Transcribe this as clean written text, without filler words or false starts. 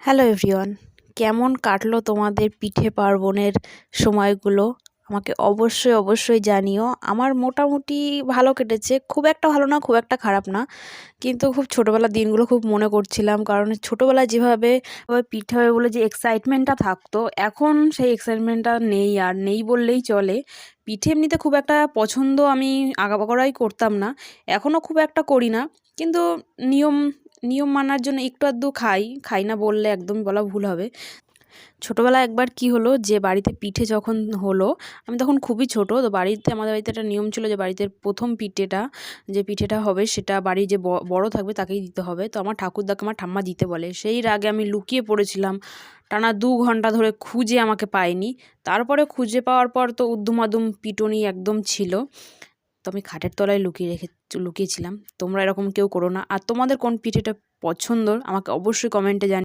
Hello everyone, কেমন কাটলো তোমাদের পিঠে পার্বণের সময়গুলো? আমাকে অবশ্যই জানিও। আমার মোটামুটি ভালো কেটেছে, খুব একটা ভালো না, খুব একটা খারাপ না। কিন্তু খুব ছোটোবেলার দিনগুলো খুব মনে করছিলাম, কারণ ছোটোবেলায় যেভাবে পিঠে হবে বলে যে এক্সাইটমেন্টটা থাকতো, এখন সেই এক্সাইটমেন্টটা নেই, আর নেই বললেই চলে। পিঠে এমনিতে খুব একটা পছন্দ আমি আগাগোড়াই করতাম না, এখনও খুব একটা করি না। কিন্তু নিয়ম নিয়ম মানার জন্য একটু আধটু খাই না বললে একদমই বলা ভুল হবে। ছোটোবেলায় একবার কি হলো, যে বাড়িতে পিঠে যখন হলো, আমি তখন খুবই ছোট। তো আমাদের বাড়িতে একটা নিয়ম ছিল যে বাড়িতে প্রথম পিঠেটা হবে সেটা বাড়ির যে বড় থাকবে তাকেই দিতে হবে। তো আমার ঠাকুরদাকে আমার ঠাম্মা দিতে বলে, সেই রাগে আমি লুকিয়ে পড়েছিলাম। টানা 2 ঘন্টা ধরে খুঁজে আমাকে পায়নি। তারপরে খুঁজে পাওয়ার পর তো উদ্দুমাদুম পিটুনি একদম ছিল। তো আমি খাটের তলায় লুকিয়েছিলাম। তোমরা এরকম কেউ করো না। আর তোমাদের কোন পিঠেটা পছন্দ আমাকে অবশ্যই কমেন্টে জানিও।